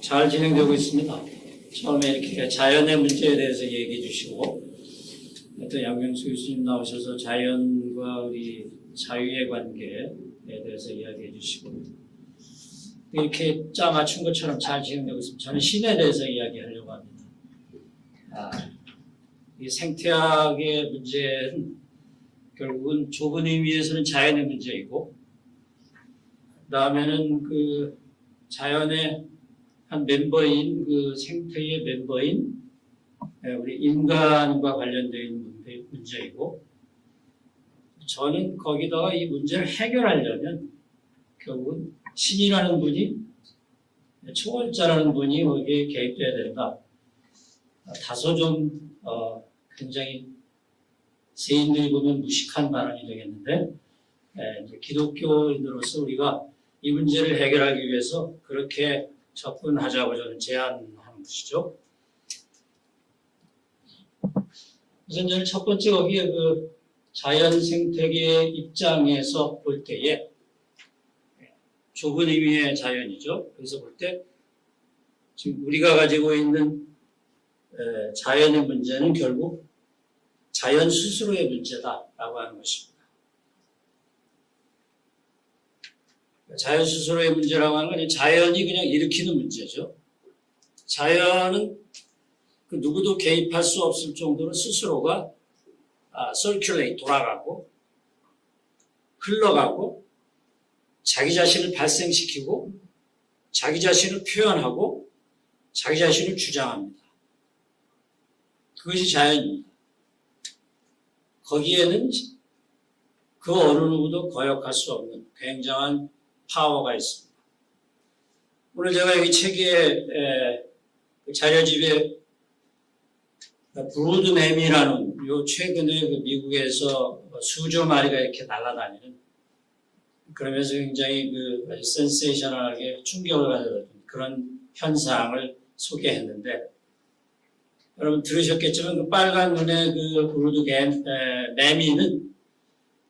잘 진행되고 있습니다. 처음에 이렇게 자연의 문제에 대해서 얘기해 주시고, 또 양명수 교수님 나오셔서 자연과 우리 자유의 관계에 대해서 이야기해 주시고, 이렇게 짜 맞춘 것처럼 잘 진행되고 있습니다. 저는 신에 대해서 이야기하려고 합니다. 이 생태학의 문제는 결국은 좁은 의미에서는 자연의 문제이고, 그 다음에는 그 자연의 한 멤버인 그 생태의 멤버인 우리 인간과 관련되어 있는 문제이고, 저는 거기다가 이 문제를 해결하려면 결국은 신이라는 분이, 초월자라는 분이 거기에 개입돼야 된다. 다소 좀 굉장히 세인들이 보면 무식한 발언이 되겠는데, 이제 기독교인으로서 우리가 이 문제를 해결하기 위해서 그렇게 접근하자고 저는 제안하는 것이죠. 우선 저는 첫 번째 거기에 그 자연 생태계의 입장에서 볼 때에, 좁은 의미의 자연이죠. 그래서 볼 때 지금 우리가 가지고 있는 자연의 문제는 결국 자연 스스로의 문제다라고 하는 것입니다. 자연 스스로의 문제라고 하는 건 자연이 그냥 일으키는 문제죠. 자연은 그 누구도 개입할 수 없을 정도로 스스로가 circulate, 돌아가고 흘러가고 자기 자신을 발생시키고 자기 자신을 표현하고 자기 자신을 주장합니다. 그것이 자연입니다. 거기에는 그 어느 누구도 거역할 수 없는 굉장한 파워가 있습니다. 오늘 제가 여기 책에 자료집에 브로드매미라는 요 최근에 그 미국에서 수조 마리가 이렇게 날아다니는, 그러면서 굉장히 그 센세이셔널하게 충격을 받는 그런 현상을 소개했는데, 여러분 들으셨겠지만 그 빨간 눈의 그 브로드매미는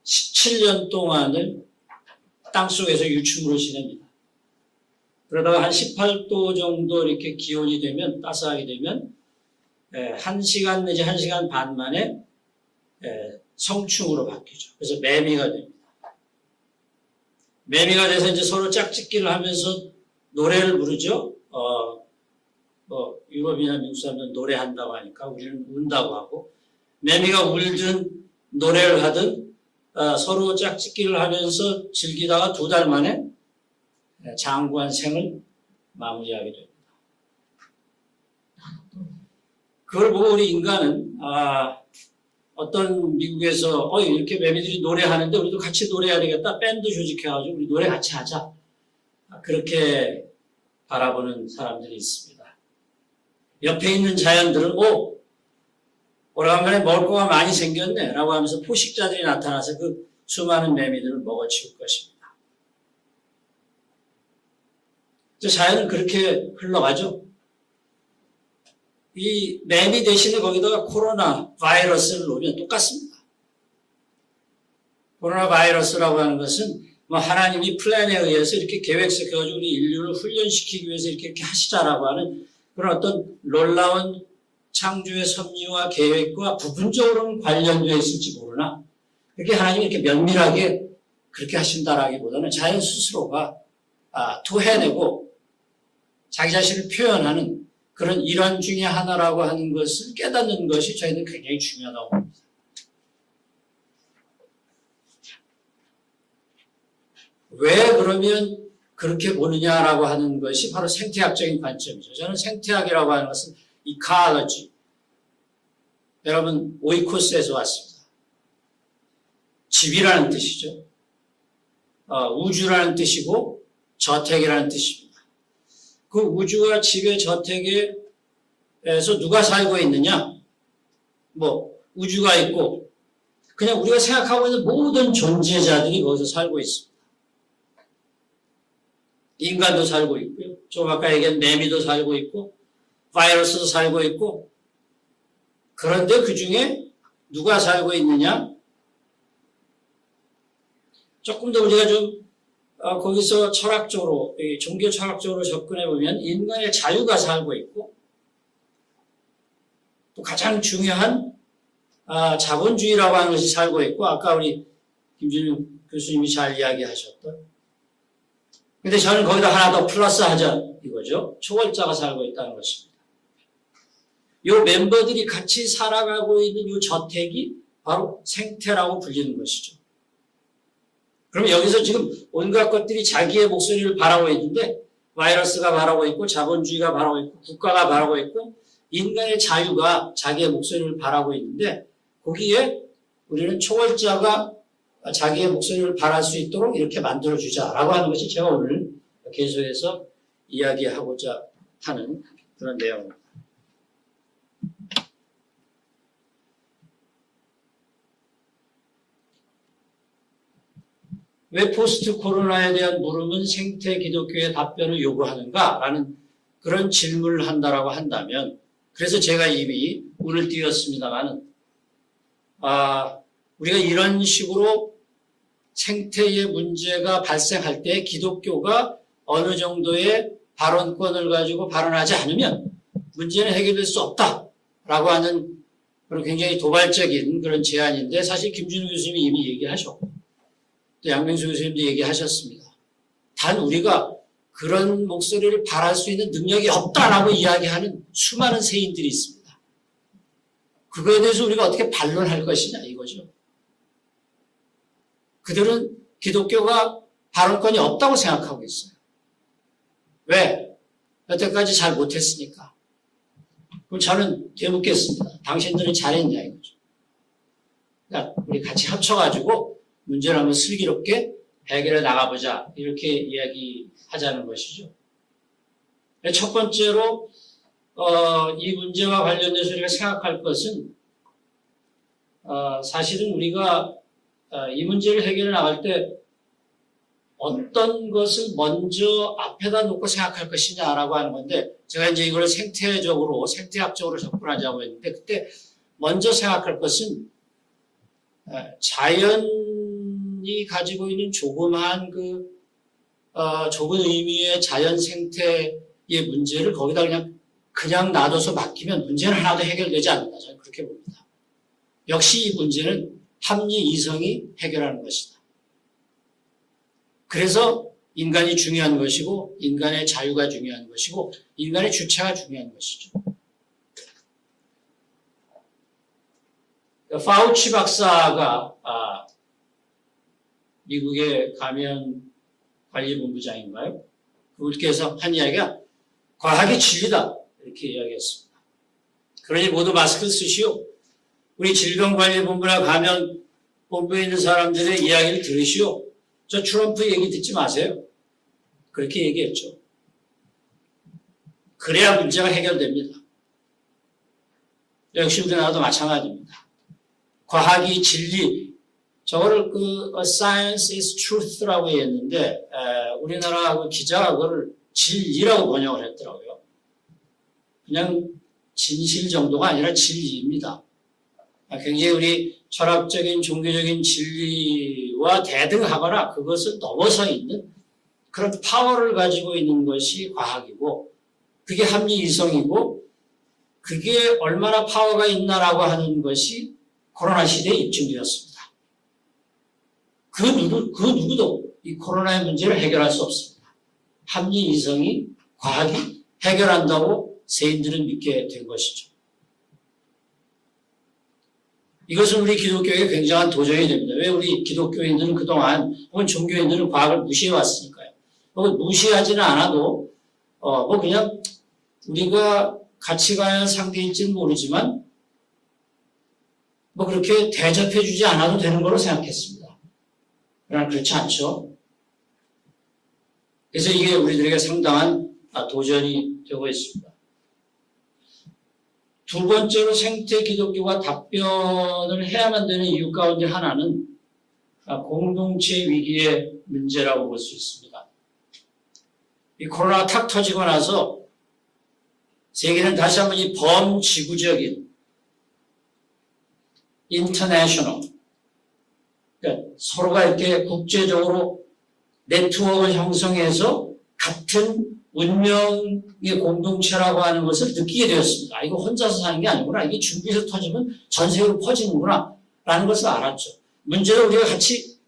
17년 동안을 땅속에서 유충으로 지냅니다. 그러다가 한 18도 정도 이렇게 기온이 되면, 따스하게 되면 1시간 내지 1시간 반 만에 성충으로 바뀌죠. 그래서 매미가 됩니다. 매미가 돼서 이제 서로 짝짓기를 하면서 노래를 부르죠. 유럽이나 미국 사람들은 노래한다고 하니까 우리는 운다고 하고, 매미가 울든 노래를 하든 서로 짝짓기를 하면서 즐기다가 2달 만에 장구한 생을 마무리하게 됩니다. 그걸 보고 우리 인간은 어떤 미국에서 이렇게 매미들이 노래하는데 우리도 같이 노래해야 되겠다. 밴드 조직해가지고 우리 노래 같이 하자. 그렇게 바라보는 사람들이 있습니다. 옆에 있는 자연들은 오래간만에 먹을 거가 많이 생겼네 라고 하면서 포식자들이 나타나서 그 수많은 매미들을 먹어치울 것입니다. 자연은 그렇게 흘러가죠. 이 매미 대신에 거기다가 코로나 바이러스를 놓으면 똑같습니다. 코로나 바이러스라고 하는 것은 하나님이 플랜에 의해서 이렇게 계획시켜가지고 우리 인류를 훈련시키기 위해서 이렇게 하시자라고 하는 그런 어떤 놀라운 창조의 섭리와 계획과 부분적으로는 관련되어 있을지 모르나, 그렇게 하나님이 이렇게 면밀하게 그렇게 하신다라기보다는 자연 스스로가 토해내고 자기 자신을 표현하는 그런 일환 중에 하나라고 하는 것을 깨닫는 것이 저희는 굉장히 중요하다고 봅니다. 왜 그러면 그렇게 보느냐라고 하는 것이 바로 생태학적인 관점이죠. 저는 생태학이라고 하는 것은 이카로지, 여러분 오이코스에서 왔습니다. 집이라는 뜻이죠. 우주라는 뜻이고 저택이라는 뜻입니다. 그 우주와 집의 저택에서 누가 살고 있느냐? 우주가 있고 그냥 우리가 생각하고 있는 모든 존재자들이 거기서 살고 있습니다. 인간도 살고 있고요. 좀 아까 얘기한 매미도 살고 있고 바이러스도 살고 있고, 그런데 그 중에 누가 살고 있느냐? 조금 더 우리가 좀 거기서 철학적으로, 종교 철학적으로 접근해 보면 인간의 자유가 살고 있고, 또 가장 중요한 자본주의라고 하는 것이 살고 있고, 아까 우리 김준영 교수님이 잘 이야기하셨던. 근데 저는 거기다 하나 더 플러스 하자 이거죠. 초월자가 살고 있다는 것입니다. 이 멤버들이 같이 살아가고 있는 이 저택이 바로 생태라고 불리는 것이죠. 그러면 여기서 지금 온갖 것들이 자기의 목소리를 바라고 있는데, 바이러스가 바라고 있고, 자본주의가 바라고 있고, 국가가 바라고 있고, 인간의 자유가 자기의 목소리를 바라고 있는데, 거기에 우리는 초월자가 자기의 목소리를 바랄 수 있도록 이렇게 만들어주자라고 하는 것이 제가 오늘 계속해서 이야기하고자 하는 그런 내용입니다. 왜 포스트 코로나에 대한 물음은 생태 기독교의 답변을 요구하는가라는 그런 질문을 한다라고 한다면, 그래서 제가 이미 운을 띄웠습니다만은, 우리가 이런 식으로 생태의 문제가 발생할 때 기독교가 어느 정도의 발언권을 가지고 발언하지 않으면 문제는 해결될 수 없다라고 하는 그런 굉장히 도발적인 그런 제안인데, 사실 김준우 교수님이 이미 얘기하셨고, 또 양명수 교수님도 얘기하셨습니다. 단 우리가 그런 목소리를 발할 수 있는 능력이 없다라고 이야기하는 수많은 세인들이 있습니다. 그거에 대해서 우리가 어떻게 반론할 것이냐 이거죠. 그들은 기독교가 발언권이 없다고 생각하고 있어요. 왜? 여태까지 잘 못했으니까. 그럼 저는 되묻겠습니다. 당신들은 잘했냐 이거죠. 그러니까 우리 같이 합쳐가지고 문제를 한번 슬기롭게 해결해 나가보자 이렇게 이야기하자는 것이죠. 첫 번째로 이 문제와 관련돼서 우리가 생각할 것은 사실은 우리가 이 문제를 해결해 나갈 때 어떤 것을 먼저 앞에다 놓고 생각할 것이냐라고 하는 건데, 제가 이제 이걸 생태적으로, 생태학적으로 접근하자고 했는데, 그때 먼저 생각할 것은 자연이 가지고 있는 조그마한 좁은 의미의 자연 생태의 문제를 거기다 그냥 놔둬서 맡기면 문제는 하나도 해결되지 않는다. 저는 그렇게 봅니다. 역시 이 문제는 합리 이성이 해결하는 것이다. 그래서 인간이 중요한 것이고, 인간의 자유가 중요한 것이고, 인간의 주체가 중요한 것이죠. 파우치 박사가 미국의 감염관리본부장인가요? 그분께서 한 이야기가 과학이 진리다 이렇게 이야기했습니다. 그러니 모두 마스크 쓰시오. 우리 질병관리본부나 감염본부에 있는 사람들의 이야기를 들으시오. 저 트럼프 얘기 듣지 마세요. 그렇게 얘기했죠. 그래야 문제가 해결됩니다. 역시 우리나라도 마찬가지입니다. 과학이 진리, 저거를 science is truth라고 했는데, 우리나라 기자가 그걸 진리라고 번역을 했더라고요. 그냥 진실 정도가 아니라 진리입니다. 굉장히 우리 철학적인 종교적인 진리와 대등하거나 그것을 넘어서 있는 그런 파워를 가지고 있는 것이 과학이고, 그게 합리 이성이고, 그게 얼마나 파워가 있나라고 하는 것이 코로나 시대에 입증되었습니다. 그 누구도 이 코로나의 문제를 해결할 수 없습니다. 합리 이성이, 과학이 해결한다고 세인들은 믿게 된 것이죠. 이것은 우리 기독교에 굉장한 도전이 됩니다. 왜 우리 기독교인들은 그동안, 혹은 종교인들은 과학을 무시해왔으니까요. 혹은 무시하지는 않아도, 그냥 우리가 같이 가야 할 상대일지는 모르지만, 그렇게 대접해주지 않아도 되는 걸로 생각했습니다. 그러나 그렇지 않죠. 그래서 이게 우리들에게 상당한 도전이 되고 있습니다. 두 번째로 생태 기독교가 답변을 해야만 되는 이유 가운데 하나는 공동체 위기의 문제라고 볼 수 있습니다. 이 코로나가 탁 터지고 나서 세계는 다시 한번 이 범지구적인 인터내셔널, 그러니까 서로가 이렇게 국제적으로 네트워크를 형성해서 같은 운명의 공동체라고 하는 것을 느끼게 되었습니다. 이거 혼자서 사는 게 아니구나. 이게 중국에서 터지면 전 세계로 퍼지는구나. 라는 것을 알았죠. 문제를 우리가 같이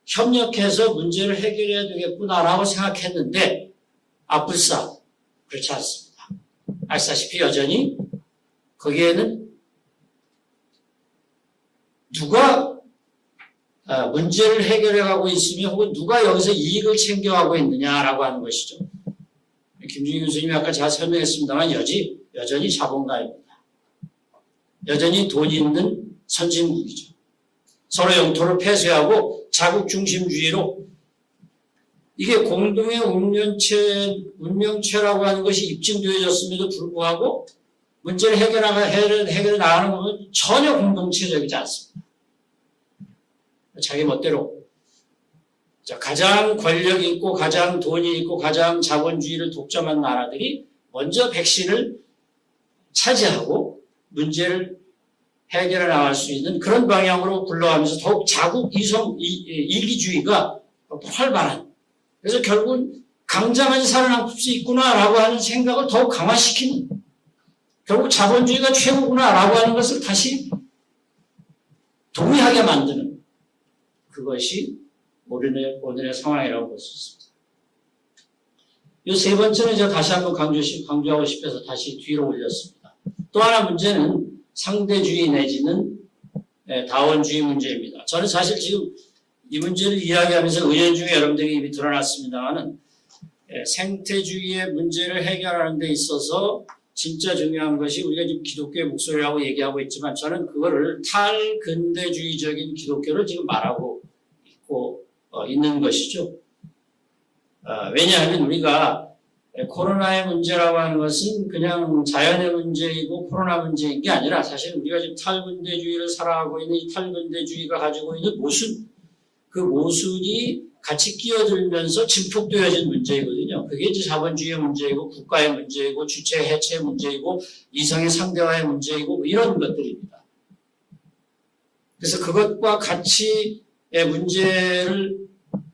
협력해서 문제를 해결해야 되겠구나라고 생각했는데 아뿔싸 그렇지 않습니다. 아시다시피 여전히 거기에는 누가 문제를 해결해가고 있으며 혹은 누가 여기서 이익을 챙겨가고 있느냐라고 하는 것이죠. 김중희 교수님이 아까 제가 설명했습니다만 여전히 자본가입니다. 여전히 돈 있는 선진국이죠. 서로 영토를 폐쇄하고 자국 중심주의로 이게 공동의 운명체라고 하는 것이 입증되어졌음에도 불구하고 문제를 해결해 나가는 것은 전혀 공동체적이지 않습니다. 자기 멋대로 가장 권력이 있고 가장 돈이 있고 가장 자본주의를 독점한 나라들이 먼저 백신을 차지하고 문제를 해결해 나갈 수 있는 그런 방향으로 굴러가면서 더욱 자국 이기주의가 활발한 그래서 결국은 강자만이 살아남을 수 있구나라고 하는 생각을 더욱 강화시키는 결국 자본주의가 최고구나라고 하는 것을 다시 동의하게 만드는 그것이 오늘의 상황이라고 볼 수 있습니다. 이 세 번째는 제가 다시 한번 강조하고 싶어서 다시 뒤로 올렸습니다. 또 하나 문제는 상대주의 내지는 다원주의 문제입니다. 저는 사실 지금 이 문제를 이야기하면서 의견 중에 여러분들이 이미 드러났습니다만은 생태주의의 문제를 해결하는 데 있어서 진짜 중요한 것이 우리가 지금 기독교의 목소리라고 얘기하고 있지만 저는 그거를 탈근대주의적인 기독교를 지금 말하고 있는 것이죠. 왜냐하면 우리가 코로나의 문제라고 하는 것은 그냥 자연의 문제이고 코로나 문제인 게 아니라 사실 우리가 지금 탈근대주의를 살아가고 있는 이 탈근대주의가 가지고 있는 모순, 그 모순이 같이 끼어들면서 증폭되어진 문제이거든요. 그게 이제 자본주의의 문제이고 국가의 문제이고 주체 해체의 문제이고 이성의 상대화의 문제이고 뭐 이런 것들입니다. 그래서 그것과 같이 문제를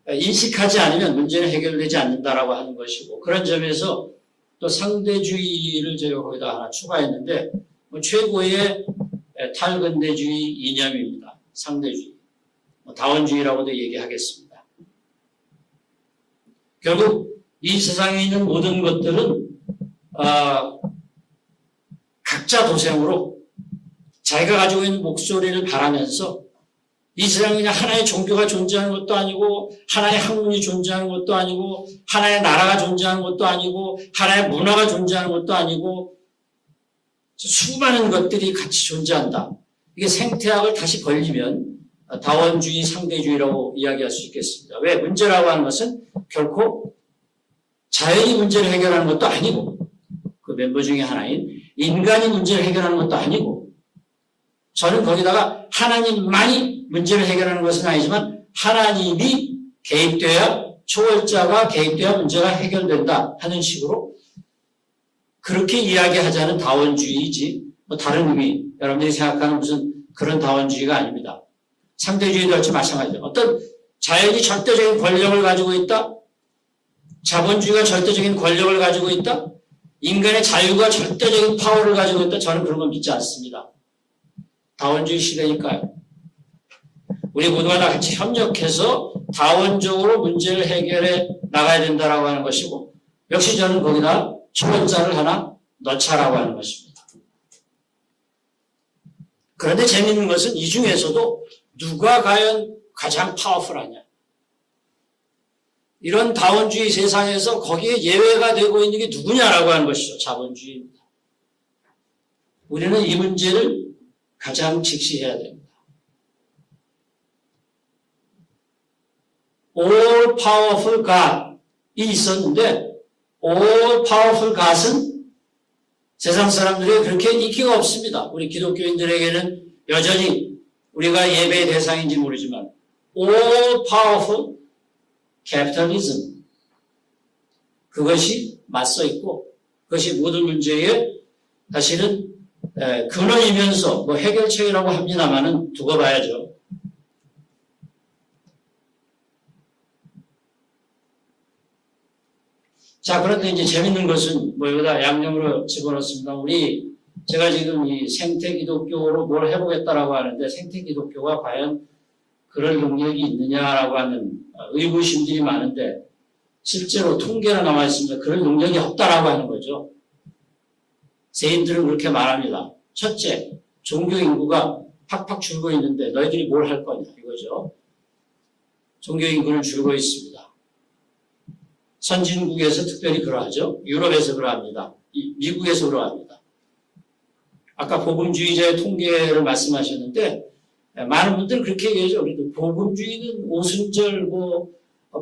인식하지 않으면 문제는 해결되지 않는다라고 하는 것이고 그런 점에서 또 상대주의를 제가 거기다 하나 추가했는데 최고의 탈근대주의 이념입니다. 상대주의. 다원주의라고도 얘기하겠습니다. 결국 이 세상에 있는 모든 것들은 각자 도생으로 자기가 가지고 있는 목소리를 바라면서 이 세상에 그냥 하나의 종교가 존재하는 것도 아니고 하나의 학문이 존재하는 것도 아니고 하나의 나라가 존재하는 것도 아니고 하나의 문화가 존재하는 것도 아니고 수많은 것들이 같이 존재한다. 이게 생태학을 다시 벌리면 다원주의, 상대주의라고 이야기할 수 있겠습니다. 왜? 문제라고 하는 것은 결코 자연이 문제를 해결하는 것도 아니고 그 멤버 중에 하나인 인간이 문제를 해결하는 것도 아니고 저는 거기다가 하나님만이 문제를 해결하는 것은 아니지만 하나님이 개입돼야 초월자가 개입돼야 문제가 해결된다 하는 식으로 그렇게 이야기하자는 다원주의이지 뭐 다른 의미 여러분들이 생각하는 무슨 그런 다원주의가 아닙니다. 상대주의도 역시 마찬가지죠. 어떤 자연이 절대적인 권력을 가지고 있다. 자본주의가 절대적인 권력을 가지고 있다. 인간의 자유가 절대적인 파워를 가지고 있다. 저는 그런 건 믿지 않습니다. 다원주의 시대니까요. 우리 모두가 다 같이 협력해서 다원적으로 문제를 해결해 나가야 된다라고 하는 것이고 역시 저는 거기다 초월자를 하나 넣자라고 하는 것입니다. 그런데 재미있는 것은 이 중에서도 누가 과연 가장 파워풀하냐. 이런 다원주의 세상에서 거기에 예외가 되고 있는 게 누구냐라고 하는 것이죠. 자본주의입니다. 우리는 이 문제를 가장 직시해야 됩니다. All powerful God이 있었는데 All powerful God은 세상 사람들에게 그렇게 인기가 없습니다. 우리 기독교인들에게는 여전히 우리가 예배의 대상인지 모르지만 All powerful capitalism 그것이 맞서 있고 그것이 모든 문제의 사실은 근원이면서 뭐 해결책이라고 합니다만은 두고 봐야죠. 자, 그런데 이제 재밌는 것은 뭐 여기다 양념으로 집어넣습니다. 제가 지금 이 생태 기독교로 뭘 해보겠다라고 하는데 생태 기독교가 과연 그럴 능력이 있느냐라고 하는 의구심들이 많은데 실제로 통계가 나와 있습니다. 그럴 능력이 없다라고 하는 거죠. 세인들은 그렇게 말합니다. 첫째, 종교 인구가 팍팍 줄고 있는데 너희들이 뭘 할 거냐 이거죠. 종교 인구는 줄고 있습니다. 선진국에서 특별히 그러하죠. 유럽에서 그러합니다. 미국에서 그러합니다. 아까 복음주의자의 통계를 말씀하셨는데 많은 분들은 그렇게 얘기하죠. 우리도 복음주의는 오순절,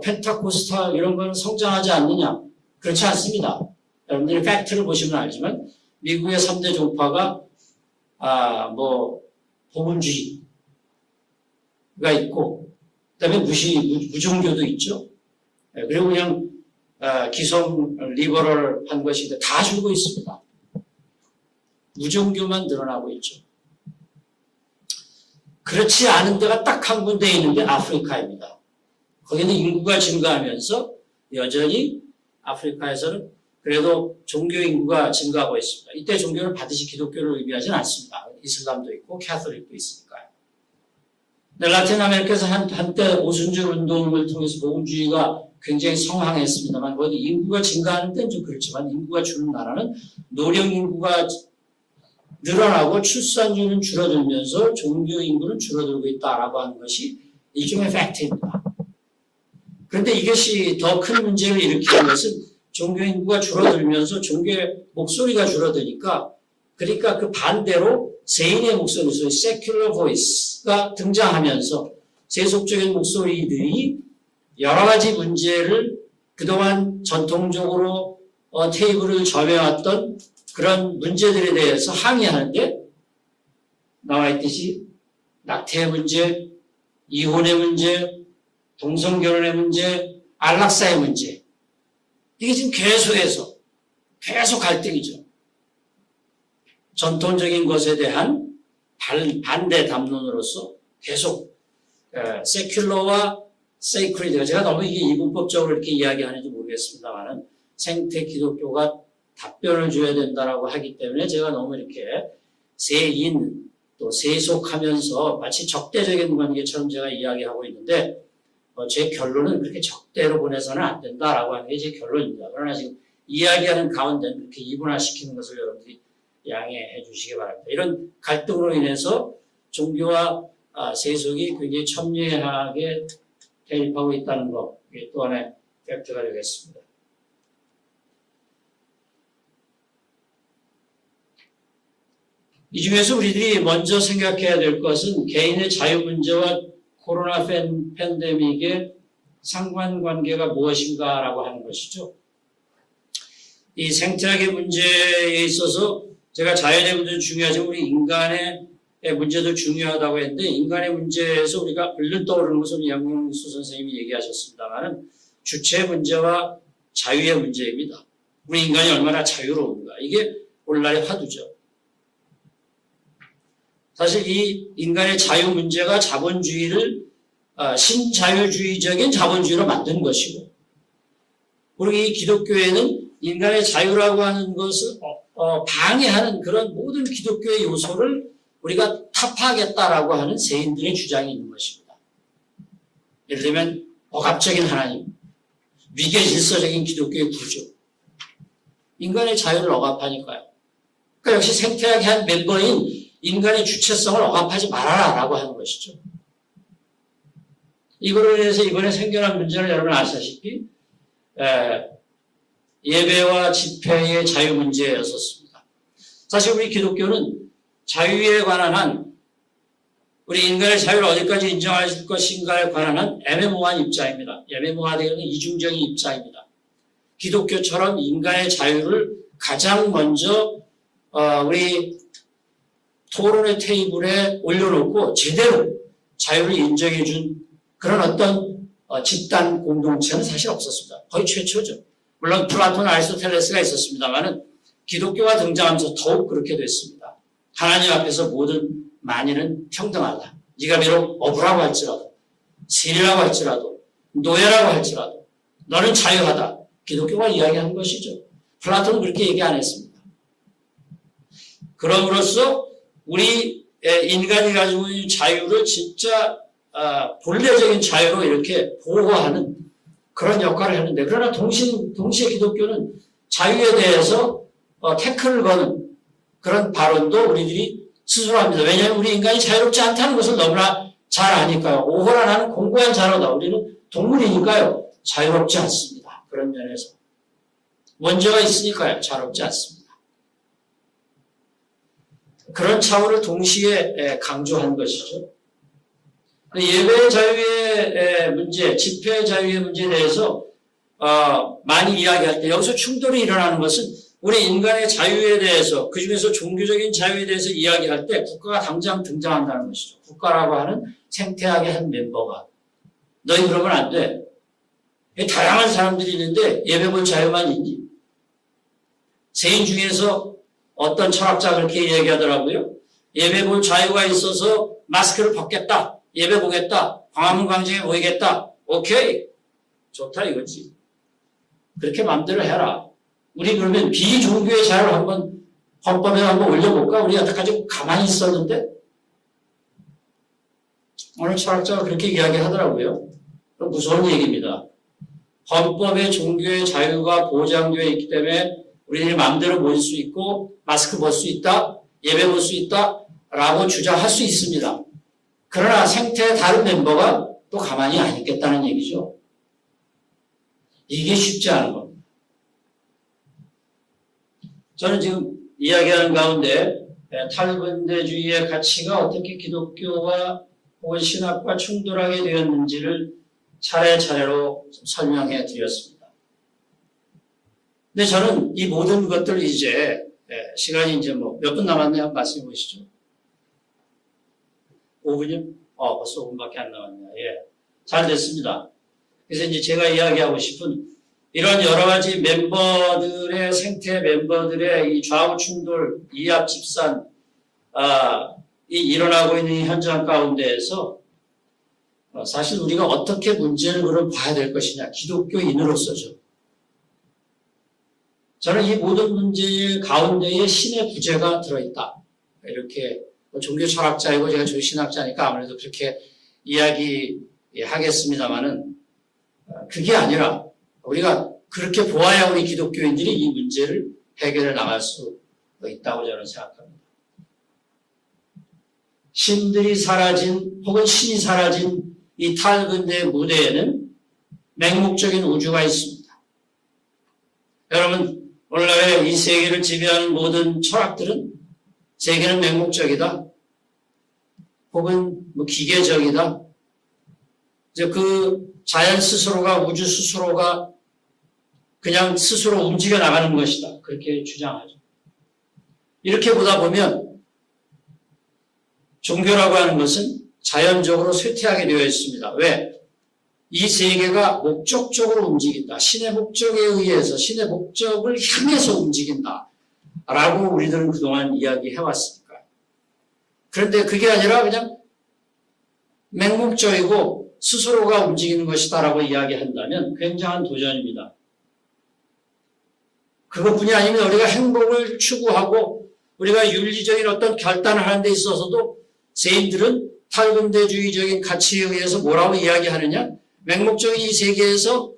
펜타코스탈 이런 거는 성장하지 않느냐. 그렇지 않습니다. 여러분들이 팩트를 보시면 알지만 미국의 3대 종파가 복음주의가 있고 그다음에 무종교도 있죠. 그리고 그냥 기성 리버럴한 것인데 다 줄고 있습니다. 무종교만 늘어나고 있죠. 그렇지 않은 데가 딱 한 군데 있는데 아프리카입니다. 거기는 인구가 증가하면서 여전히 아프리카에서는 그래도 종교 인구가 증가하고 있습니다. 이때 종교는 반드시 기독교를 의미하지는 않습니다. 이슬람도 있고 캐톨릭도 있으니까요. 라틴 아메리카에서 한때 오순절 운동을 통해서 복음주의가 굉장히 성황했습니다만 거기 인구가 증가하는 데는 좀 그렇지만 인구가 주는 나라는 노령 인구가 늘어나고 출산율은 줄어들면서 종교 인구는 줄어들고 있다라고 하는 것이 일종의 팩트입니다. 그런데 이것이 더 큰 문제를 일으키는 것은 종교 인구가 줄어들면서 종교의 목소리가 줄어드니까 그러니까 그 반대로 세인의 목소리, secular voice가 등장하면서 세속적인 목소리들이 여러 가지 문제를 그동안 전통적으로 테이블을 점해왔던 그런 문제들에 대해서 항의하는데 나와 있듯이 낙태의 문제, 이혼의 문제, 동성결혼의 문제, 안락사의 문제 이게 지금 계속 갈등이죠. 전통적인 것에 대한 반대 담론으로서 계속 세큘러와 세이크리드가 제가 너무 이게 이분법적으로 이렇게 이야기하는지 모르겠습니다만은 생태 기독교가 답변을 줘야 된다라고 하기 때문에 제가 너무 이렇게 세인 또 세속하면서 마치 적대적인 관계처럼 제가 이야기하고 있는데 제 결론은 그렇게 적대로 보내서는 안 된다라고 하는 게 제 결론입니다. 그러나 지금 이야기하는 가운데는 그렇게 이분화시키는 것을 여러분들이 양해해 주시기 바랍니다. 이런 갈등으로 인해서 종교와 세속이 굉장히 첨예하게 대립하고 있다는 것, 이게 또 하나의 팩트가 되겠습니다. 이 중에서 우리들이 먼저 생각해야 될 것은 개인의 자유 문제와 코로나 팬데믹의 상관관계가 무엇인가라고 하는 것이죠. 이 생태학의 문제에 있어서 제가 자연의 문제도 중요하지만 우리 인간의 문제도 중요하다고 했는데 인간의 문제에서 우리가 얼른 떠오르는 것은 양용수 선생님이 얘기하셨습니다만 주체의 문제와 자유의 문제입니다. 우리 인간이 얼마나 자유로운가. 이게 오늘날의 화두죠. 사실 이 인간의 자유 문제가 자본주의를 신자유주의적인 자본주의로 만든 것이고 그리고 이 기독교에는 인간의 자유라고 하는 것을 방해하는 그런 모든 기독교의 요소를 우리가 타파하겠다라고 하는 세인들의 주장이 있는 것입니다. 예를 들면 억압적인 하나님, 위계 질서적인 기독교의 구조, 인간의 자유를 억압하니까요. 그러니까 역시 생태학의 한 멤버인 인간의 주체성을 억압하지 말아라라고 하는 것이죠. 이거로 인해서 이번에 생겨난 문제는 여러분 아시다시피 예배와 집회의 자유 문제였었습니다. 사실 우리 기독교는 자유에 관한 한 우리 인간의 자유를 어디까지 인정할 것인가에 관한 한 애매모호한 입장입니다. 애매모호하다는 이중적인 입장입니다. 기독교처럼 인간의 자유를 가장 먼저 우리 토론의 테이블에 올려놓고 제대로 자유를 인정해준 그런 어떤 집단 공동체는 사실 없었습니다. 거의 최초죠. 물론 플라톤, 아리스토텔레스가 있었습니다만은 기독교가 등장하면서 더욱 그렇게 됐습니다. 하나님 앞에서 모든 만인은 평등하다. 네가 비록 어부라고 할지라도, 세리라고 할지라도, 노예라고 할지라도 너는 자유하다. 기독교가 이야기한 것이죠. 플라톤은 그렇게 얘기 안 했습니다. 그럼으로써 우리 인간이 가지고 있는 자유를 진짜 본래적인 자유로 이렇게 보호하는 그런 역할을 했는데, 그러나 동시에 기독교는 자유에 대해서 태클을 거는 그런 발언도 우리들이 스스로 합니다. 왜냐하면 우리 인간이 자유롭지 않다는 것을 너무나 잘 아니까요. 오호라 나는 공고한 자로다. 우리는 동물이니까요. 자유롭지 않습니다. 그런 면에서. 원죄가 있으니까요. 자유롭지 않습니다. 그런 차원을 동시에 강조한 것이죠. 예배의 자유의 문제, 집회의 자유의 문제에 대해서 많이 이야기할 때 여기서 충돌이 일어나는 것은 우리 인간의 자유에 대해서, 그중에서 종교적인 자유에 대해서 이야기할 때 국가가 당장 등장한다는 것이죠. 국가라고 하는 생태학의 한 멤버가 너희 그러면 안 돼. 다양한 사람들이 있는데 예배 볼 자유만 있니? 세인 중에서 어떤 철학자가 그렇게 얘기하더라고요. 예배 볼 자유가 있어서 마스크를 벗겠다. 예배 보겠다. 광화문 광장에 모이겠다. 오케이. 좋다 이거지. 그렇게 마음대로 해라. 우리 그러면 비종교의 자유를 한번 헌법에 한번 올려볼까? 우리 여태까지 가만히 있었는데 오늘 철학자가 그렇게 이야기하더라고요. 무서운 얘기입니다. 헌법에 종교의 자유가 보장되어 있기 때문에 우리들이 마음대로 모일 수 있고 마스크 벗을 수 있다, 예배 볼 수 있다 라고 주장할 수 있습니다. 그러나 생태의 다른 멤버가 또 가만히 안 있겠다는 얘기죠. 이게 쉽지 않은 겁니다. 저는 지금 이야기하는 가운데 탈근대주의의 가치가 어떻게 기독교와 혹은 신학과 충돌하게 되었는지를 차례차례로 설명해 드렸습니다. 근데 저는 이 모든 것들 이제 시간이 이제 뭐 몇 분 남았네요. 한번 말씀해 보시죠. 5분이요? 벌써 5분밖에 안 남았네요. 예. 잘 됐습니다. 그래서 이제 제가 이야기하고 싶은 이런 여러 가지 멤버들의 생태 멤버들의 이 좌우 충돌, 이합 집산, 이 일어나고 있는 현장 가운데에서 사실 우리가 어떻게 문제를 그럼 봐야 될 것이냐. 기독교인으로서죠. 저는 이 모든 문제 가운데에 신의 부재가 들어있다. 이렇게 종교 철학자이고 제가 종신학자니까 아무래도 그렇게 이야기하겠습니다만은 그게 아니라 우리가 그렇게 보아야 우리 기독교인들이 이 문제를 해결해 나갈 수 있다고 저는 생각합니다. 신들이 사라진 혹은 신이 사라진 이 탈근대 무대에는 맹목적인 우주가 있습니다. 여러분 오늘날의 이 세계를 지배하는 모든 철학들은 세계는 맹목적이다 혹은 기계적이다. 이제 그 자연 스스로가 우주 스스로가 그냥 스스로 움직여 나가는 것이다. 그렇게 주장하죠. 이렇게 보다 보면 종교라고 하는 것은 자연적으로 쇠퇴하게 되어 있습니다. 왜? 이 세계가 목적적으로 움직인다. 신의 목적에 의해서 신의 목적을 향해서 움직인다. 라고 우리들은 그동안 이야기해왔으니까. 그런데 그게 아니라 그냥 맹목적이고 스스로가 움직이는 것이다라고 이야기한다면 굉장한 도전입니다. 그것뿐이 아니면 우리가 행복을 추구하고 우리가 윤리적인 어떤 결단을 하는 데 있어서도 세인들은 탈근대주의적인 가치에 의해서 뭐라고 이야기하느냐? 맹목적인 이 세계에서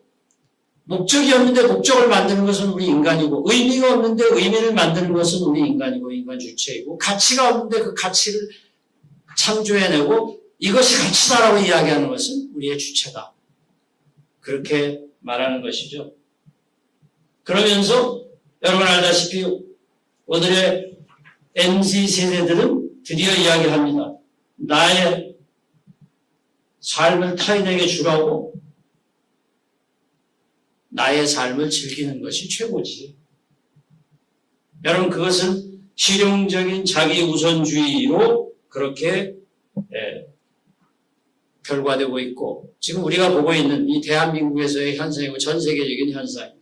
목적이 없는데 목적을 만드는 것은 우리 인간이고 의미가 없는데 의미를 만드는 것은 우리 인간이고 인간 주체이고 가치가 없는데 그 가치를 창조해내고 이것이 가치다라고 이야기하는 것은 우리의 주체다. 그렇게 말하는 것이죠. 그러면서 여러분 알다시피 오늘의 MZ세대들은 드디어 이야기합니다. 나의 삶을 타인에게 주라고 나의 삶을 즐기는 것이 최고지. 여러분 그것은 실용적인 자기우선주의로 그렇게 결과되고 있고 지금 우리가 보고 있는 이 대한민국에서의 현상이고 전 세계적인 현상입니다.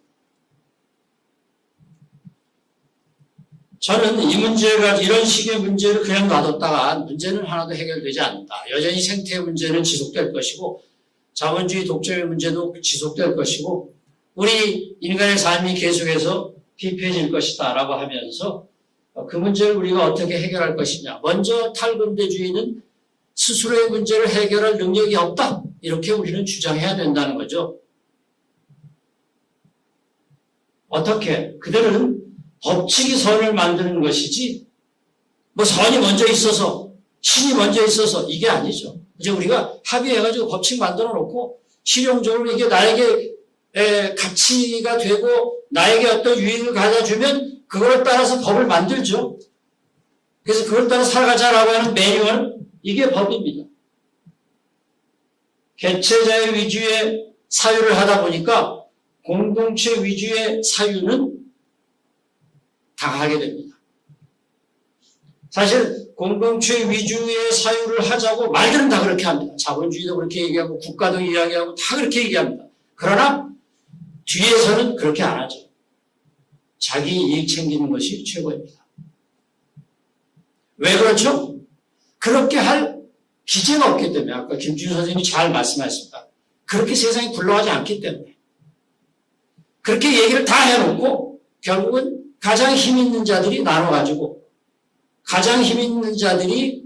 저는 이 문제가 이런 식의 문제를 그냥 놔뒀다가 문제는 하나도 해결되지 않는다. 여전히 생태 문제는 지속될 것이고 자본주의 독점의 문제도 지속될 것이고 우리 인간의 삶이 계속해서 피폐해질 것이다 라고 하면서 그 문제를 우리가 어떻게 해결할 것이냐. 먼저 탈근대주의는 스스로의 문제를 해결할 능력이 없다. 이렇게 우리는 주장해야 된다는 거죠. 어떻게? 그들은 법칙이 선을 만드는 것이지 뭐 선이 먼저 있어서 신이 먼저 있어서 이게 아니죠. 이제 우리가 합의해가지고 법칙 만들어 놓고 실용적으로 이게 나에게 가치가 되고 나에게 어떤 유익을 가져주면 그걸 따라서 법을 만들죠. 그래서 그걸 따라 살아가자라고 하는 매뉴얼, 이게 법입니다. 개체자의 위주의 사유를 하다 보니까 공동체 위주의 사유는 당하게 됩니다. 사실 공동체 위주의 사유를 하자고 말들은 다 그렇게 합니다. 자본주의도 그렇게 얘기하고 국가도 이야기하고 다 그렇게 얘기합니다. 그러나 뒤에서는 그렇게 안 하죠. 자기 이익 챙기는 것이 최고입니다. 왜 그렇죠? 그렇게 할 기제가 없기 때문에 아까 김준우 선생님이 잘 말씀하셨습니다. 그렇게 세상이 굴러가지 않기 때문에 그렇게 얘기를 다 해놓고 결국은 가장 힘 있는 자들이 나눠가지고 가장 힘 있는 자들이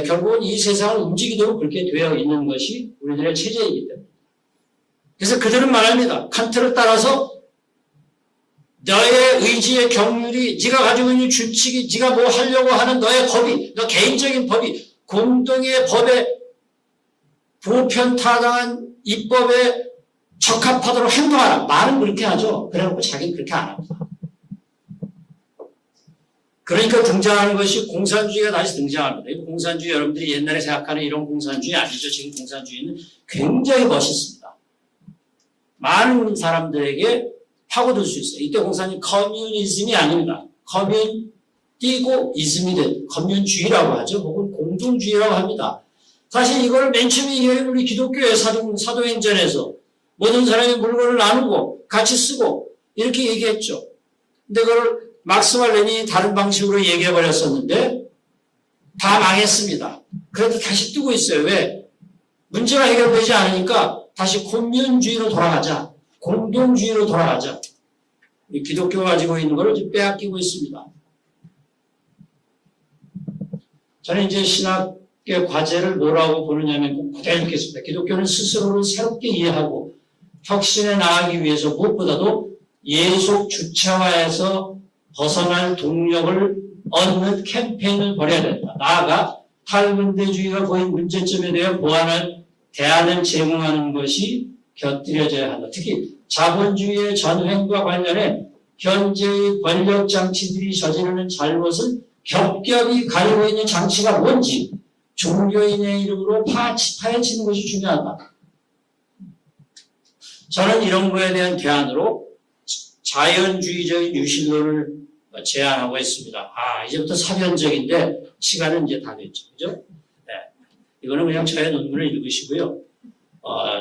결국은 이 세상을 움직이도록 그렇게 되어 있는 것이 우리들의 체제이기 때문에 그래서 그들은 말합니다. 칸트를 따라서 너의 의지의 경륜이 네가 가지고 있는 규칙이 네가 뭐 하려고 하는 너의 법이 너 개인적인 법이 공동의 법에 보편타당한 입법에 적합하도록 행동하라. 말은 그렇게 하죠. 그래놓고 자기는 그렇게 안 합니다. 그러니까 등장하는 것이 공산주의가 다시 등장합니다. 이 공산주의 여러분들이 옛날에 생각하는 이런 공산주의 아니죠. 지금 공산주의는 굉장히 멋있습니다. 많은 사람들에게 파고들 수 있어요. 이때 공산주의 커뮤니즘이 아닙니다. 커뮤 띄고 이즘이 된 커뮤니주의라고 하죠. 혹은 공동주의라고 합니다. 사실 이걸 맨 처음에 우리 기독교의 사도행전에서 모든 사람이 물건을 나누고 같이 쓰고 이렇게 얘기했죠. 근데 그걸 막스와 레닌이 다른 방식으로 얘기해버렸었는데 다 망했습니다. 그래도 다시 뜨고 있어요. 왜? 문제가 해결되지 않으니까 다시 콤뮌주의로 돌아가자. 공동주의로 돌아가자. 기독교가 가지고 있는 걸 빼앗기고 있습니다. 저는 이제 신학의 과제를 뭐라고 보느냐면 그대로 읽겠습니다. 기독교는 스스로를 새롭게 이해하고 혁신에 나가기 위해서 무엇보다도 예속 주체화에서 벗어날 동력을 얻는 캠페인을 벌여야 된다. 나아가 탈근대주의가 보인 문제점에 대한 대안을 제공하는 것이 곁들여져야 한다. 특히 자본주의의 전횡과 관련해 현재의 권력 장치들이 저지르는 잘못을 겹겹이 가리고 있는 장치가 뭔지 종교인의 이름으로 파헤치는 것이 중요하다. 저는 이런 거에 대한 대안으로 자연주의적인 유실론을 제안하고 있습니다. 이제부터 사변적인데 시간은 이제 다 됐죠. 그죠? 네. 이거는 그냥 저의 논문을 읽으시고요.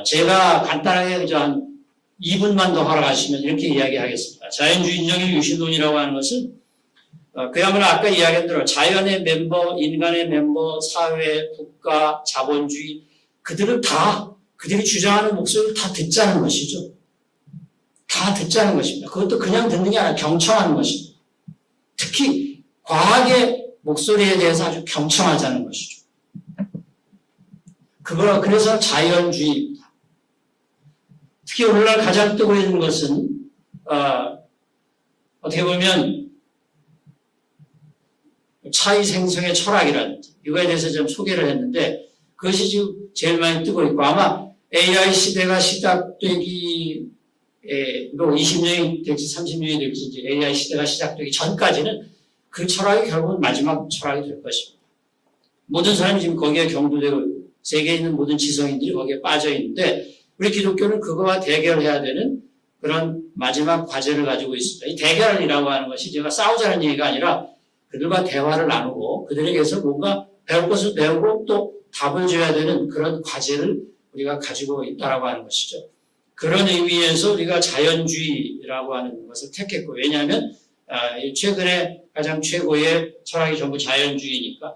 제가 간단하게 한 2분만 더 허락하시면 이렇게 이야기하겠습니다. 자연주의적인 유실론이라고 하는 것은 그야말로 아까 이야기한 대로 자연의 멤버, 인간의 멤버, 사회, 국가, 자본주의 그들은 다 그들이 주장하는 목소리를 다 듣자는 것이죠. 다 듣자는 것입니다. 그것도 그냥 듣는 게 아니라 경청하는 것입니다. 특히 과학의 목소리에 대해서 아주 경청하자는 것이죠. 그래서 자연주의입니다. 특히 오늘날 가장 뜨고 있는 것은 어떻게 보면 차이 생성의 철학이라든지 이거에 대해서 좀 소개를 했는데 그것이 지금 제일 많이 뜨고 있고 아마 AI 시대가 시작되기 20년이 될지 30년이 될지 이제 AI 시대가 시작되기 전까지는 그 철학이 결국은 마지막 철학이 될 것입니다. 모든 사람이 지금 거기에 경도되고 세계에 있는 모든 지성인들이 거기에 빠져 있는데 우리 기독교는 그거와 대결해야 되는 그런 마지막 과제를 가지고 있습니다. 이 대결이라고 하는 것이 제가 싸우자는 얘기가 아니라 그들과 대화를 나누고 그들에게서 뭔가 배울 것을 배우고 또 답을 줘야 되는 그런 과제를 우리가 가지고 있다라고 하는 것이죠. 그런 의미에서 우리가 자연주의라고 하는 것을 택했고 왜냐하면 최근에 가장 최고의 철학이 전부 자연주의니까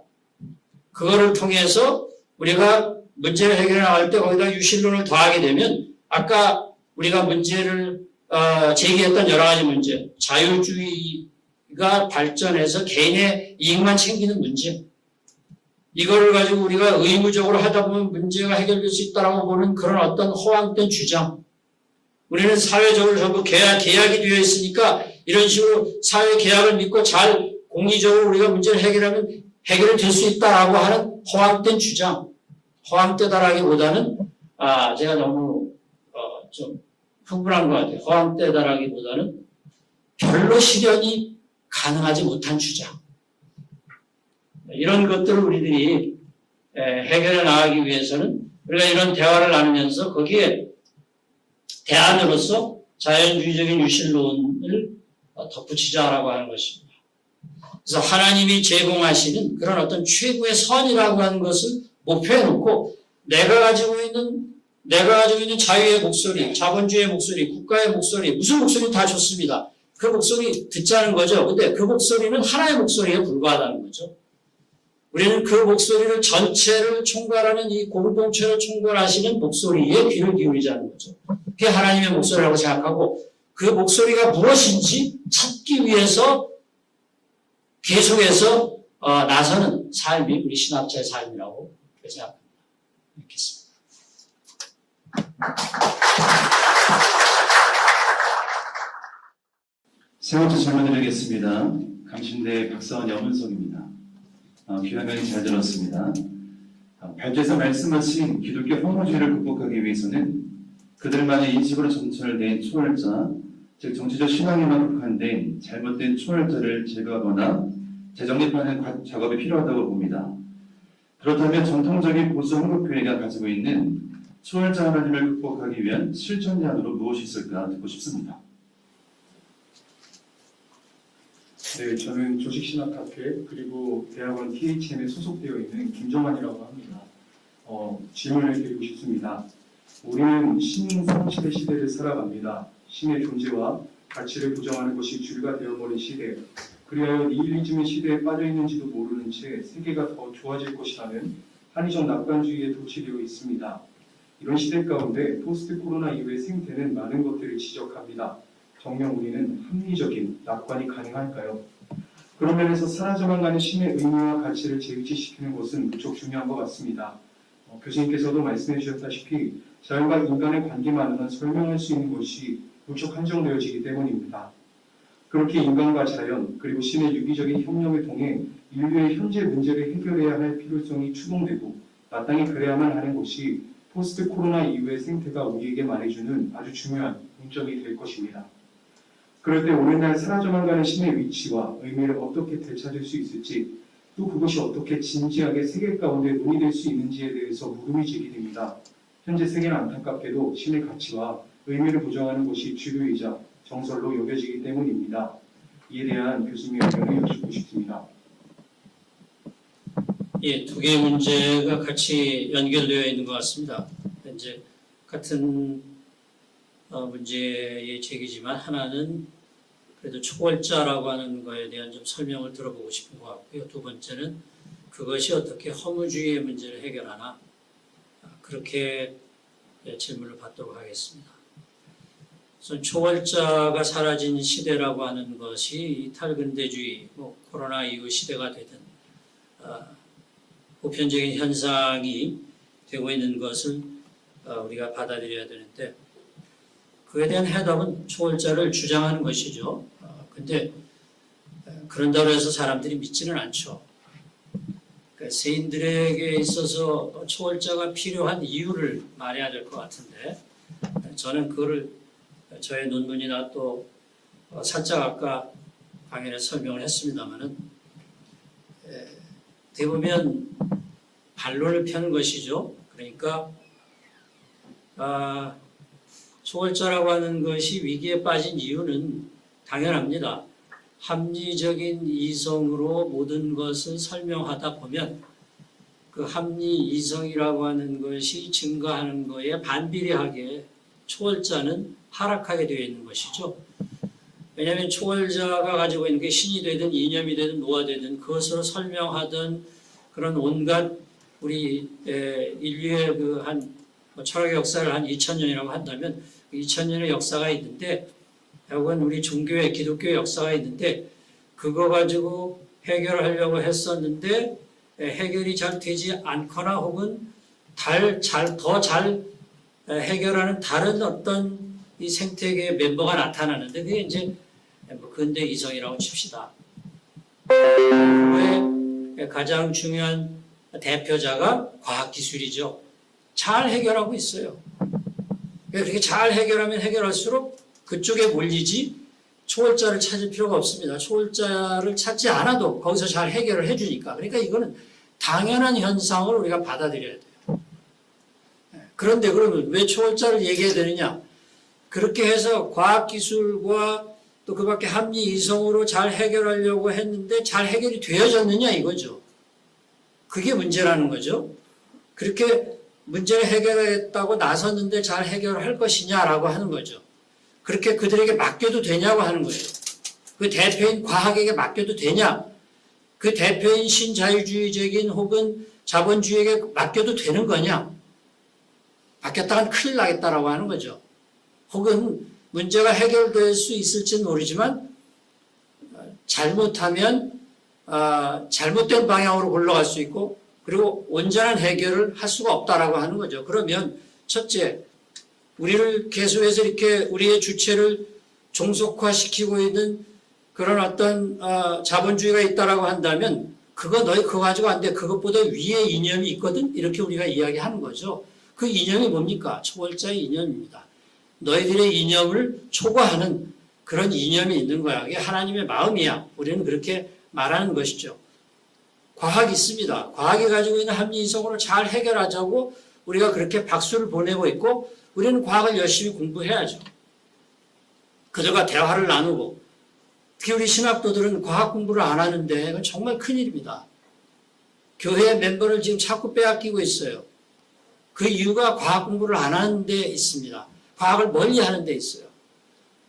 그거를 통해서 우리가 문제를 해결해 나갈 때 거기다 유실론을 더하게 되면 아까 우리가 문제를 제기했던 여러 가지 문제, 자유주의가 발전해서 개인의 이익만 챙기는 문제, 이거를 가지고 우리가 의무적으로 하다 보면 문제가 해결될 수 있다라고 보는 그런 어떤 허황된 주장. 우리는 사회적으로 전부 계약이 되어 있으니까 이런 식으로 사회 계약을 믿고 잘 공리적으로 우리가 문제를 해결하면 해결될 수 있다라고 하는 허황된 주장. 허황되다라기보다는 제가 너무 좀 흥분한 것 같아요. 허황되다라기보다는 별로 실현이 가능하지 못한 주장. 이런 것들을 우리들이 해결해 나가기 위해서는 우리가 이런 대화를 나누면서 거기에 대안으로서 자연주의적인 유실론을 덧붙이자라고 하는 것입니다. 그래서 하나님이 제공하시는 그런 어떤 최고의 선이라고 하는 것을 목표에 놓고 내가 가지고 있는 자유의 목소리, 자본주의의 목소리, 국가의 목소리, 무슨 목소리 다 좋습니다. 그 목소리 듣자는 거죠. 근데 그 목소리는 하나의 목소리에 불과하다는 거죠. 우리는 그 목소리를 전체를 총괄하는 이 공동체를 총괄하시는 목소리에 귀를 기울이자는 거죠. 그게 하나님의 목소리라고 생각하고 그 목소리가 무엇인지 찾기 위해서 계속해서 나서는 삶이 우리 신학자의 삶이라고 생각합니다. 읽겠습니다. 세 번째 질문 드리겠습니다. 감신대 박사원 염은석입니다. 귀한 강의 잘 들었습니다. 발제에서 말씀하신 기독교 혐오주의를 극복하기 위해서는 그들만의 인식으로 전철된 초월자, 즉 정치적 신앙에만 국한된 잘못된 초월자를 제거하거나 재정립하는 작업이 필요하다고 봅니다. 그렇다면 전통적인 보수 한국교회가 가지고 있는 초월자 하나님을 극복하기 위한 실천량으로 무엇이 있을까 듣고 싶습니다. 네, 저는 조직신학학회 그리고 대학원 THM에 소속되어 있는 김정환이라고 합니다. 질문을 드리고 싶습니다. 우리는 신성시대 시대를 살아갑니다. 신의 존재와 가치를 부정하는 것이 주류가 되어버린 시대, 그리하여 니힐리즘의 시대에 빠져있는지도 모르는 채 세계가 더 좋아질 것이라는 한의적 낙관주의에 도취되어 있습니다. 이런 시대 가운데 포스트 코로나 이후의 생태는 많은 것들을 지적합니다. 정녕 우리는 합리적인 낙관이 가능할까요? 그런 면에서 사라져만 가는 신의 의미와 가치를 재유지시키는 것은 무척 중요한 것 같습니다. 교수님께서도 말씀해 주셨다시피 자연과 인간의 관계만으로는 설명할 수 있는 것이 무척 한정되어지기 때문입니다. 그렇게 인간과 자연 그리고 신의 유기적인 협력을 통해 인류의 현재 문제를 해결해야 할 필요성이 추동되고 마땅히 그래야만 하는 것이 포스트 코로나 이후의 생태가 우리에게 말해주는 아주 중요한 문점이 될 것입니다. 그럴 때 오늘날 사라져만 가는 신의 위치와 의미를 어떻게 되찾을 수 있을지, 또 그것이 어떻게 진지하게 세계 가운데 논의될 수 있는지에 대해서 물음이 제기됩니다. 현재 세계는 안타깝게도 신의 가치와 의미를 부정하는 것이 주류이자 정설로 여겨지기 때문입니다. 이에 대한 교수님의 의견을 여쭙고 싶습니다. 예, 두 개의 문제가 같이 연결되어 있는 것 같습니다. 이제 같은 문제의 제기지만 하나는 그래도 초월자라고 하는 거에 대한 좀 설명을 들어보고 싶은 것 같고요. 두 번째는 그것이 어떻게 허무주의의 문제를 해결하나 그렇게 질문을 받도록 하겠습니다. 우선 초월자가 사라진 시대라고 하는 것이 이 탈근대주의, 코로나 이후 시대가 되든 보편적인 현상이 되고 있는 것을 우리가 받아들여야 되는데 그에 대한 해답은 초월자를 주장하는 것이죠. 근데 그런다고 해서 사람들이 믿지는 않죠. 그러니까 세인들에게 있어서 초월자가 필요한 이유를 말해야 될 것 같은데 저는 그거를 저의 논문이나 또 살짝 아까 강연에 설명을 했습니다마는 대부분 반론을 펴는 것이죠. 그러니까 초월자라고 하는 것이 위기에 빠진 이유는 당연합니다. 합리적인 이성으로 모든 것을 설명하다 보면 그 합리 이성이라고 하는 것이 증가하는 것에 반비례하게 초월자는 하락하게 되어 있는 것이죠. 왜냐하면 초월자가 가지고 있는 게 신이 되든 이념이 되든 뭐가 되든 그것으로 설명하던 그런 온갖 우리 인류의 그 한 철학의 역사를 한 2000년이라고 한다면 2000년의 역사가 있는데 혹은 우리 종교의 기독교 역사가 있는데 그거 가지고 해결하려고 했었는데 해결이 잘 되지 않거나 혹은 더 잘 해결하는 다른 어떤 이 생태계의 멤버가 나타나는데 그게 이제 뭐 근대 이성이라고 칩시다. 그거의 가장 중요한 대표자가 과학기술이죠. 잘 해결하고 있어요. 그렇게 잘 해결하면 해결할수록 그쪽에 몰리지 초월자를 찾을 필요가 없습니다. 초월자를 찾지 않아도 거기서 잘 해결을 해주니까. 그러니까 이거는 당연한 현상을 우리가 받아들여야 돼요. 그런데 그러면 왜 초월자를 얘기해야 되느냐? 그렇게 해서 과학기술과 또 그 밖에 합리 이성으로 잘 해결하려고 했는데 잘 해결이 되어졌느냐 이거죠. 그게 문제라는 거죠. 그렇게 문제를 해결했다고 나섰는데 잘 해결할 것이냐라고 하는 거죠. 그렇게 그들에게 맡겨도 되냐고 하는 거예요. 그 대표인 과학에게 맡겨도 되냐? 그 대표인 신자유주의적인 혹은 자본주의에게 맡겨도 되는 거냐? 맡겼다간 큰일 나겠다라고 하는 거죠. 혹은 문제가 해결될 수 있을지는 모르지만 잘못하면 잘못된 방향으로 굴러갈 수 있고 그리고 온전한 해결을 할 수가 없다라고 하는 거죠. 그러면 첫째, 우리를 계속해서 이렇게 우리의 주체를 종속화시키고 있는 그런 어떤 자본주의가 있다라고 한다면 너희 그거 가지고 안 돼. 그것보다 위에 이념이 있거든. 이렇게 우리가 이야기하는 거죠. 그 이념이 뭡니까? 초월자의 이념입니다. 너희들의 이념을 초과하는 그런 이념이 있는 거야. 이게 하나님의 마음이야. 우리는 그렇게 말하는 것이죠. 과학이 있습니다. 과학이 가지고 있는 합리 이성으로 잘 해결하자고 우리가 그렇게 박수를 보내고 있고 우리는 과학을 열심히 공부해야죠. 그들과 대화를 나누고 특히 우리 신학도들은 과학 공부를 안 하는데 이건 정말 큰일입니다. 교회 멤버를 지금 자꾸 빼앗기고 있어요. 그 이유가 과학 공부를 안 하는 데 있습니다. 과학을 멀리 하는 데 있어요.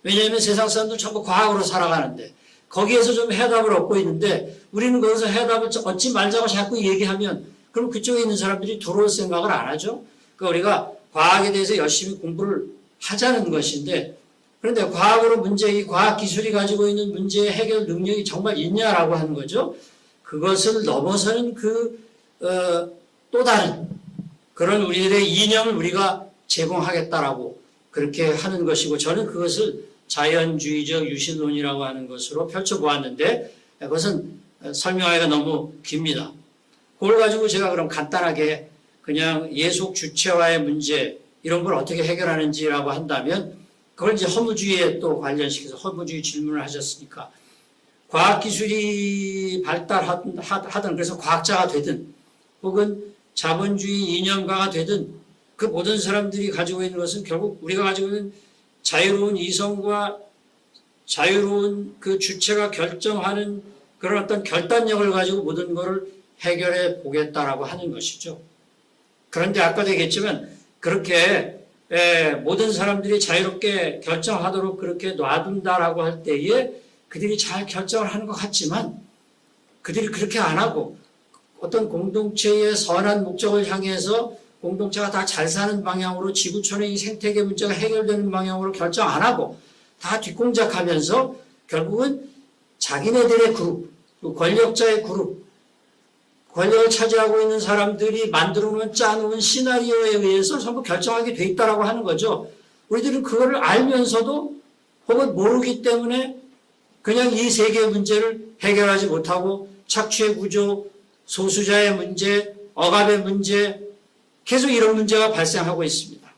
왜냐하면 세상 사람들 전부 과학으로 살아가는데 거기에서 좀 해답을 얻고 있는데 우리는 거기서 해답을 얻지 말자고 자꾸 얘기하면 그럼 그쪽에 있는 사람들이 들어올 생각을 안 하죠. 그러니까 우리가 과학에 대해서 열심히 공부를 하자는 것인데 그런데 과학으로 이 과학 기술이 가지고 있는 문제의 해결 능력이 정말 있냐라고 하는 거죠. 그것을 넘어서는 또 다른 그런 우리들의 이념을 우리가 제공하겠다라고 그렇게 하는 것이고 저는 그것을 자연주의적 유신론이라고 하는 것으로 펼쳐보았는데 그것은 설명하기가 너무 깁니다. 그걸 가지고 제가 그럼 간단하게 그냥 예속 주체와의 문제 이런 걸 어떻게 해결하는지라고 한다면 그걸 이제 허무주의에 또 관련시켜서 허무주의 질문을 하셨으니까 과학기술이 발달하든 그래서 과학자가 되든 혹은 자본주의 이념가가 되든 그 모든 사람들이 가지고 있는 것은 결국 우리가 가지고 있는 자유로운 이성과 자유로운 그 주체가 결정하는 그런 어떤 결단력을 가지고 모든 것을 해결해 보겠다라고 하는 것이죠. 그런데 아까도 얘기했지만 그렇게 모든 사람들이 자유롭게 결정하도록 그렇게 놔둔다라고 할 때에 그들이 잘 결정을 하는 것 같지만 그들이 그렇게 안 하고 어떤 공동체의 선한 목적을 향해서 공동체가 다 잘 사는 방향으로 지구촌의 이 생태계 문제가 해결되는 방향으로 결정 안 하고 다 뒷공작하면서 결국은 자기네들의 그룹, 권력자의 그룹, 권력을 차지하고 있는 사람들이 만들어 짜놓은 시나리오에 의해서 전부 결정하게 돼 있다라고 하는 거죠. 우리들은 그거를 알면서도 혹은 모르기 때문에 그냥 이 세계의 문제를 해결하지 못하고 착취의 구조, 소수자의 문제, 억압의 문제 계속 이런 문제가 발생하고 있습니다.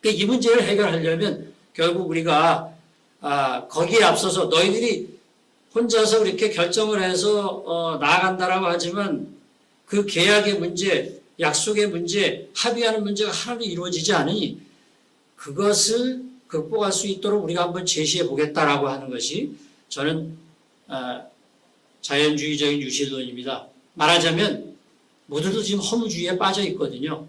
그러니까 이 문제를 해결하려면 결국 우리가 거기에 앞서서 너희들이 혼자서 이렇게 결정을 해서 나아간다라고 하지만 그 계약의 문제, 약속의 문제, 합의하는 문제가 하나도 이루어지지 않으니 그것을 극복할 수 있도록 우리가 한번 제시해 보겠다라고 하는 것이 저는 자연주의적인 유신론입니다. 말하자면 모두도 지금 허무주의에 빠져 있거든요.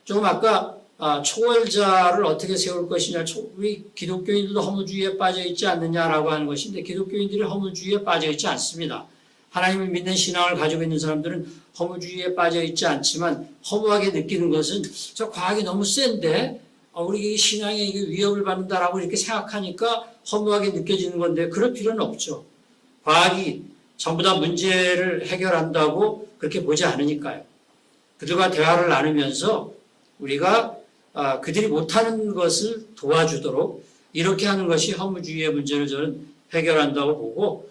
조금 아까 초월자를 어떻게 세울 것이냐, 우리 기독교인들도 허무주의에 빠져 있지 않느냐라고 하는 것인데 기독교인들이 허무주의에 빠져 있지 않습니다. 하나님을 믿는 신앙을 가지고 있는 사람들은 허무주의에 빠져 있지 않지만 허무하게 느끼는 것은 저 과학이 너무 센데 우리 신앙에 이게 위협을 받는다라고 이렇게 생각하니까 허무하게 느껴지는 건데 그럴 필요는 없죠. 과학이 전부 다 문제를 해결한다고 그렇게 보지 않으니까요. 그들과 대화를 나누면서 우리가 그들이 못하는 것을 도와주도록 이렇게 하는 것이 허무주의의 문제를 저는 해결한다고 보고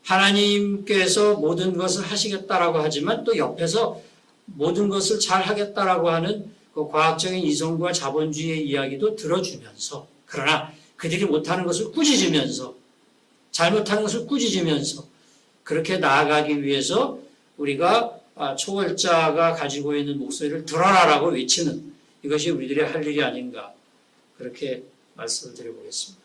하나님께서 모든 것을 하시겠다라고 하지만 또 옆에서 모든 것을 잘 하겠다라고 하는 그 과학적인 이성과 자본주의의 이야기도 들어주면서 그러나 그들이 못하는 것을 꾸짖으면서 잘못하는 것을 꾸짖으면서 그렇게 나아가기 위해서 우리가 초월자가 가지고 있는 목소리를 들어라라고 외치는 이것이 우리들의 할 일이 아닌가 그렇게 말씀을 드려보겠습니다.